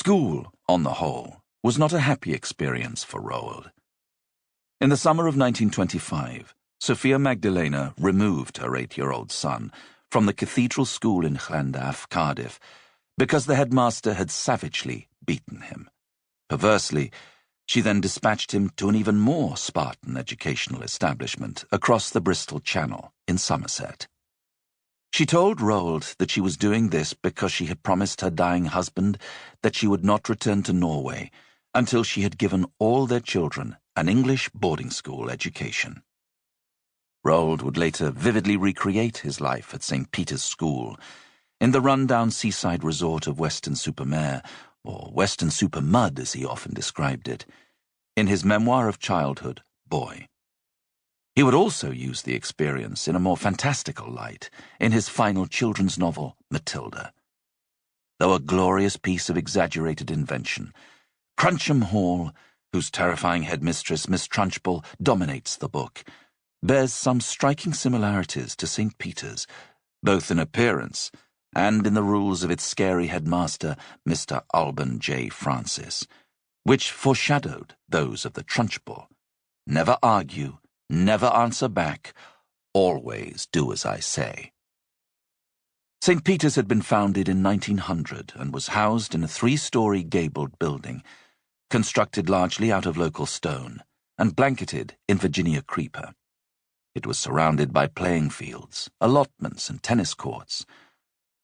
School, on the whole, was not a happy experience for Roald. In the summer of 1925, Sofie Magdalene removed her 8-year-old son from the cathedral school in Llandaff, Cardiff, because the headmaster had savagely beaten him. Perversely, she then dispatched him to an even more Spartan educational establishment across the Bristol Channel in Somerset. She told Roald that she was doing this because she had promised her dying husband that she would not return to Norway until she had given all their children an English boarding school education. Roald would later vividly recreate his life at St. Peter's School, in the run-down seaside resort of Weston-super-Mare, or Weston-super-Mud as he often described it, in his memoir of childhood, Boy. He would also use the experience in a more fantastical light in his final children's novel, Matilda. Though a glorious piece of exaggerated invention, Cruncham Hall, whose terrifying headmistress Miss Trunchbull dominates the book, bears some striking similarities to St. Peter's, both in appearance and in the rules of its scary headmaster, Mr. Alban J. Francis, which foreshadowed those of the Trunchbull. Never argue, never answer back, always do as I say. St. Peter's had been founded in 1900 and was housed in a 3-story gabled building, constructed largely out of local stone and blanketed in Virginia creeper. It was surrounded by playing fields, allotments, and tennis courts.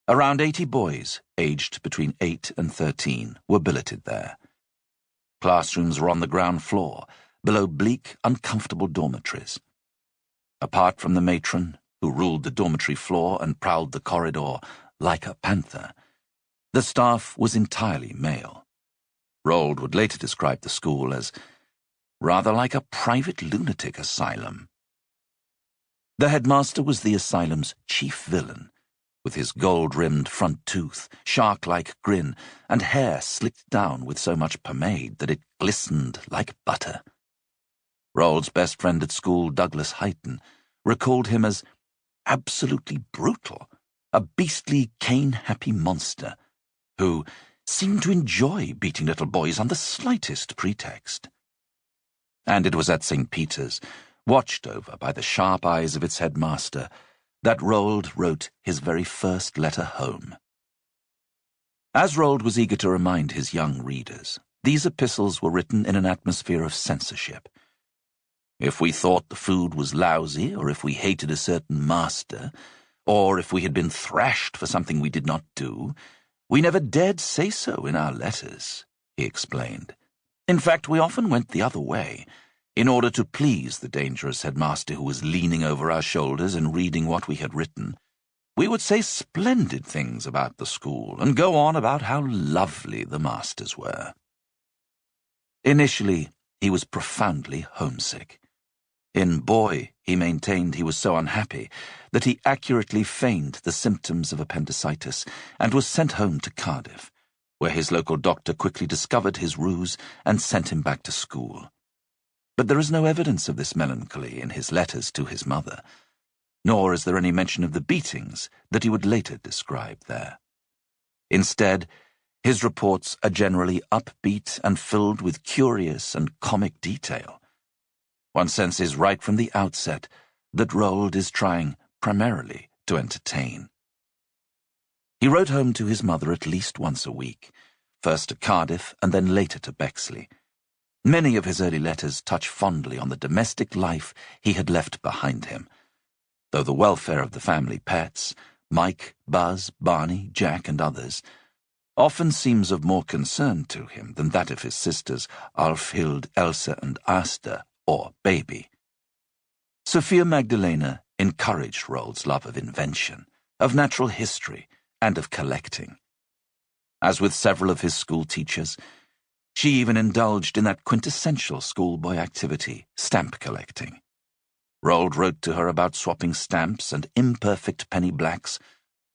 Around 80 boys, aged between 8 and 13, were billeted there. Classrooms were on the ground floor, below bleak, uncomfortable dormitories. Apart from the matron, who ruled the dormitory floor and prowled the corridor like a panther, the staff was entirely male. Roald would later describe the school as rather like a private lunatic asylum. The headmaster was the asylum's chief villain, with his gold-rimmed front tooth, shark-like grin, and hair slicked down with so much pomade that it glistened like butter. Roald's best friend at school, Douglas Heighton, recalled him as absolutely brutal, a beastly, cane-happy monster, who seemed to enjoy beating little boys on the slightest pretext. And it was at St. Peter's, watched over by the sharp eyes of its headmaster, that Roald wrote his very first letter home. As Roald was eager to remind his young readers, these epistles were written in an atmosphere of censorship. If we thought the food was lousy, or if we hated a certain master, or if we had been thrashed for something we did not do, we never dared say so in our letters, he explained. In fact, we often went the other way, in order to please the dangerous headmaster who was leaning over our shoulders and reading what we had written. We would say splendid things about the school and go on about how lovely the masters were. Initially, he was profoundly homesick. In Boy, he maintained he was so unhappy that he accurately feigned the symptoms of appendicitis and was sent home to Cardiff, where his local doctor quickly discovered his ruse and sent him back to school. But there is no evidence of this melancholy in his letters to his mother, nor is there any mention of the beatings that he would later describe there. Instead, his reports are generally upbeat and filled with curious and comic detail. One senses right from the outset that Roald is trying primarily to entertain. He wrote home to his mother at least once a week, first to Cardiff and then later to Bexley. Many of his early letters touch fondly on the domestic life he had left behind him, though the welfare of the family pets, Mike, Buzz, Barney, Jack, and others, often seems of more concern to him than that of his sisters Alfhild, Elsa, and Asta, or Baby. Sofie Magdalene encouraged Roald's love of invention, of natural history, and of collecting. As with several of his school teachers, she even indulged in that quintessential schoolboy activity, stamp collecting. Roald wrote to her about swapping stamps and imperfect penny blacks,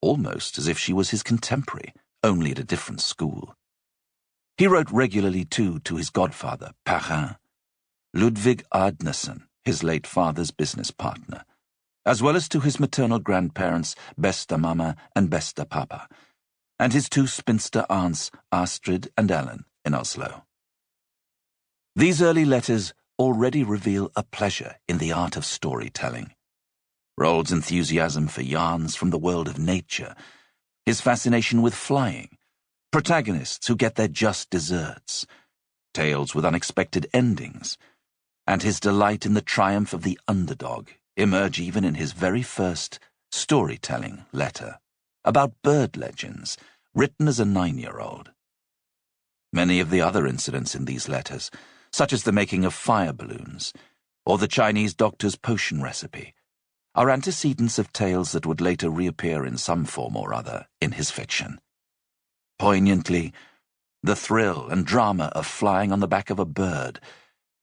almost as if she was his contemporary, only at a different school. He wrote regularly, too, to his godfather, Perrin, Ludwig Ardnesen, his late father's business partner, as well as to his maternal grandparents, Besta Mama and Besta Papa, and his two spinster aunts, Astrid and Ellen, in Oslo. These early letters already reveal a pleasure in the art of storytelling. Roald's enthusiasm for yarns from the world of nature, his fascination with flying, protagonists who get their just deserts, tales with unexpected endings, and his delight in the triumph of the underdog emerge even in his very first storytelling letter about bird legends, written as a 9-year-old. Many of the other incidents in these letters, such as the making of fire balloons or the Chinese doctor's potion recipe, are antecedents of tales that would later reappear in some form or other in his fiction. Poignantly, the thrill and drama of flying on the back of a bird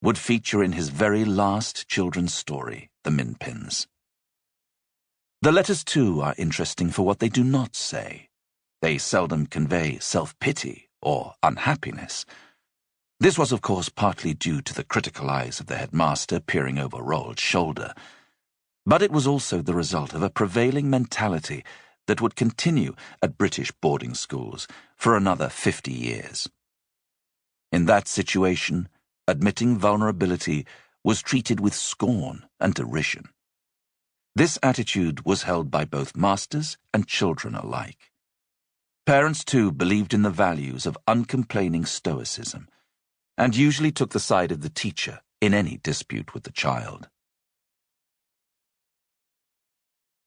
would feature in his very last children's story, The Minpins. The letters, too, are interesting for what they do not say. They seldom convey self-pity or unhappiness. This was, of course, partly due to the critical eyes of the headmaster peering over Roald's shoulder, but it was also the result of a prevailing mentality that would continue at British boarding schools for another 50 years. In that situation, admitting vulnerability was treated with scorn and derision. This attitude was held by both masters and children alike. Parents, too, believed in the values of uncomplaining stoicism, and usually took the side of the teacher in any dispute with the child.